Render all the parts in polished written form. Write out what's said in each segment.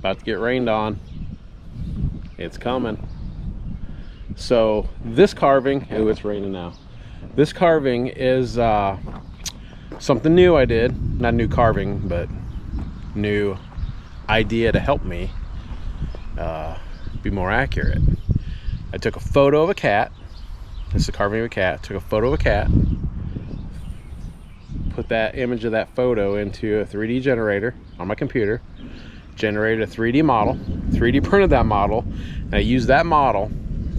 about to get rained on. It's coming. So this carving, oh, it's raining now. This carving is something new I did. Not new carving, but new idea to help me be more accurate. I took a photo of a cat. This is a carving of a cat. Took a photo of a cat, put that image of that photo into a 3D generator on my computer, generated a 3D model, 3D printed that model, and I used that model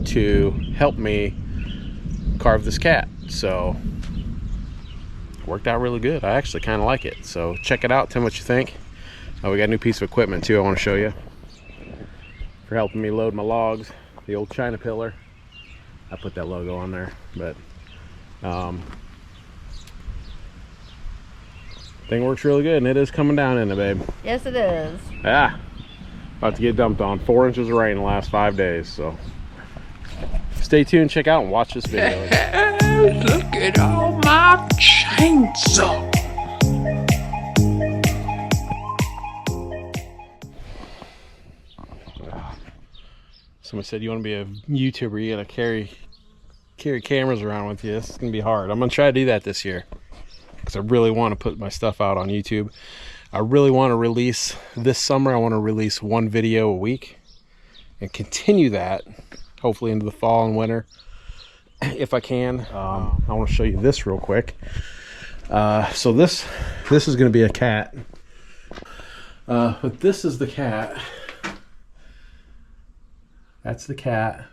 to help me carve this cat. So it worked out really good. I actually kind of like it. So check it out. Tell me what you think. We got a new piece of equipment too I want to show you for helping me load my logs. The old China pillar. I put that logo on there, but thing works really good, and it is coming down in it, babe. Yes, it is. Yeah, about to get dumped on. 4 inches of rain in the last 5 days, so stay tuned, check out and watch this video. Look at all my chainsaw. Someone said you want to be a YouTuber, you gotta carry cameras around with you. This is gonna be hard. I'm gonna try to do that this year because I really want to put my stuff out on YouTube. I really want to release this summer. I want to release 1 video a week and continue that hopefully into the fall and winter if I can. I want to show you this real quick. So this is going to be a cat, but this is the cat. That's the cat,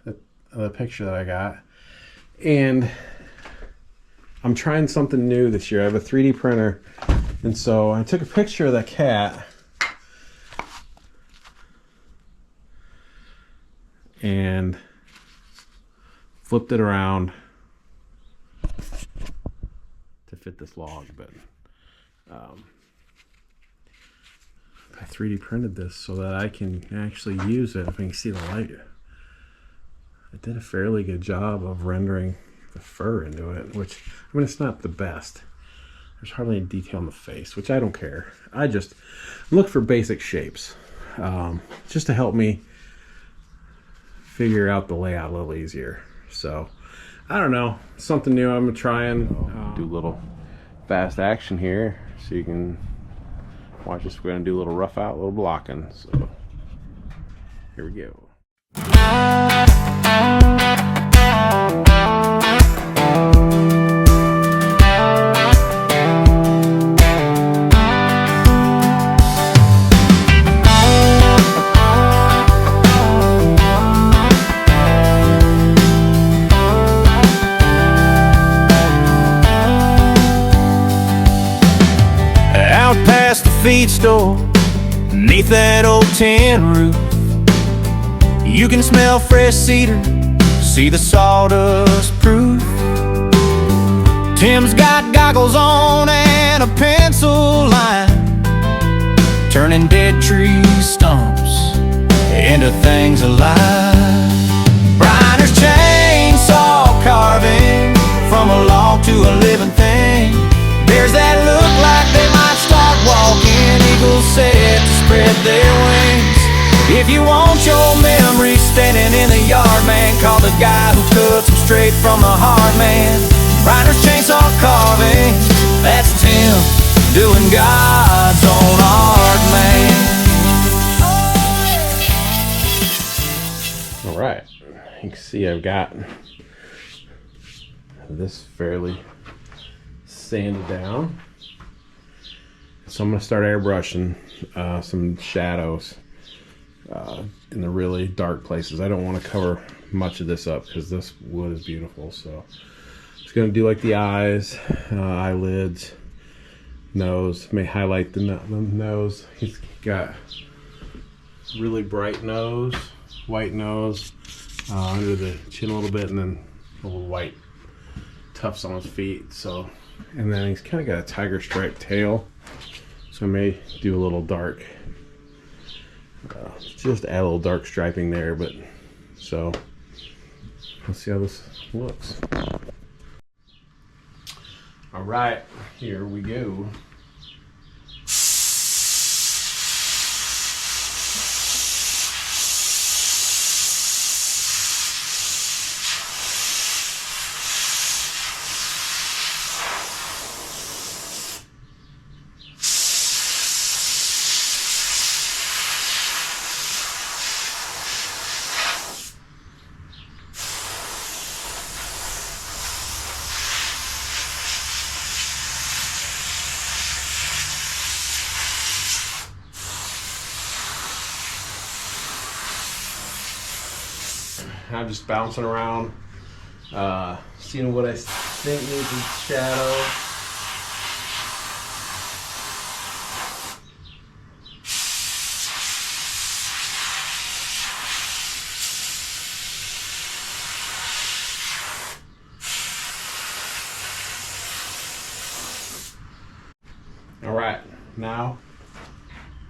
the picture that I got. And I'm trying something new this year. I have a 3D printer, and so I took a picture of that cat and flipped it around to fit this log. But I 3D printed this so that I can actually use it if I can see the light. I did a fairly good job of rendering the fur into it, which, I mean, it's not the best. There's hardly any detail in the face, which I don't care. I just look for basic shapes, just to help me figure out the layout a little easier. So, I don't know, something new I'm trying. Do a little fast action here so you can watch us. We're going to do a little rough out, a little blocking. So, here we go. Out past the feed store, beneath that old tin roof, you can smell fresh cedar, see the sawdust proof. Tim's got goggles on and a pencil line, turning dead tree stumps into things alive. Briner's chainsaw carving from a log to a living thing. Bears that look like they might start walking, eagles set to spread their wings. If you want your memories standing in the yard, man, call the guy who cuts them straight from the heart, man. Briner's chainsaw carving, that's Tim doing God's own art, man. All right, you can see I've got this fairly sanded down, so I'm going to start airbrushing some shadows in the really dark places. I don't want to cover much of this up because this wood is beautiful, so just going to do like the eyes, eyelids, nose. May highlight the nose. He's got really bright nose, white nose, under the chin a little bit, and then a little white tufts on his feet. So, and then he's kind of got a tiger stripe tail, so I may do a little dark, just add a little dark striping there. But so let's see how this looks. All right, here we go. I'm just bouncing around, seeing what I think needs a shadow. All right, now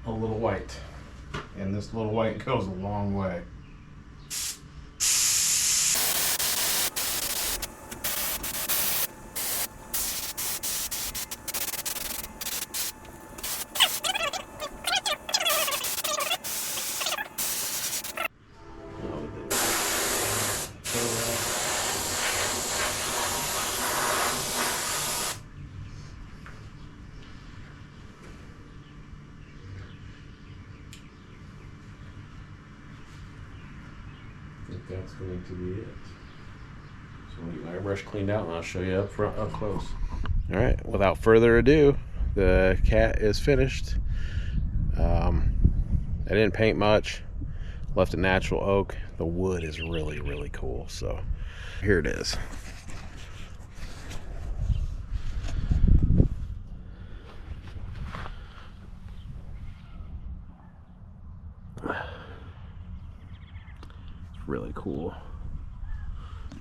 a little white, and this little white goes a long way. I think that's going to be it. So I'll get my airbrush cleaned out and I'll show you up front, up close. All right, without further ado, the cat is finished. I didn't paint much, left it natural oak. The wood is really, really cool. So here it is. Really cool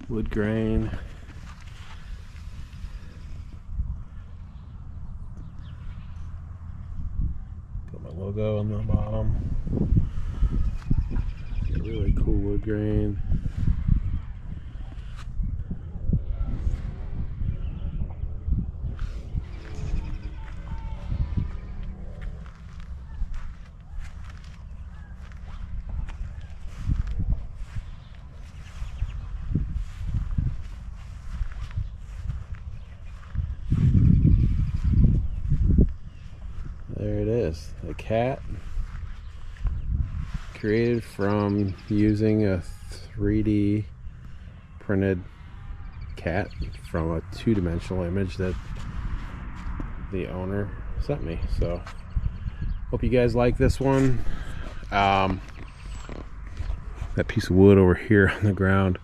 wood grain. Got my logo on the bottom. Really cool wood grain. There it is, a cat created from using a 3D printed cat from a two-dimensional image that the owner sent me. So hope you guys like this one. That piece of wood over here on the ground,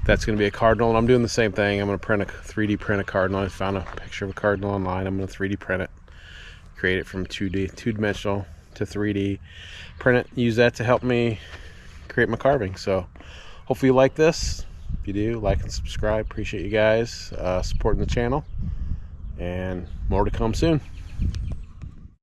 that's going to be a cardinal, and I'm doing the same thing. I'm going to 3D print a cardinal. I found a picture of a cardinal online. I'm going to 3D print it, create it from two-dimensional to 3D, print it, use that to help me create my carving. So hopefully you like this. If you do, like and subscribe. Appreciate you guys supporting the channel, and more to come soon.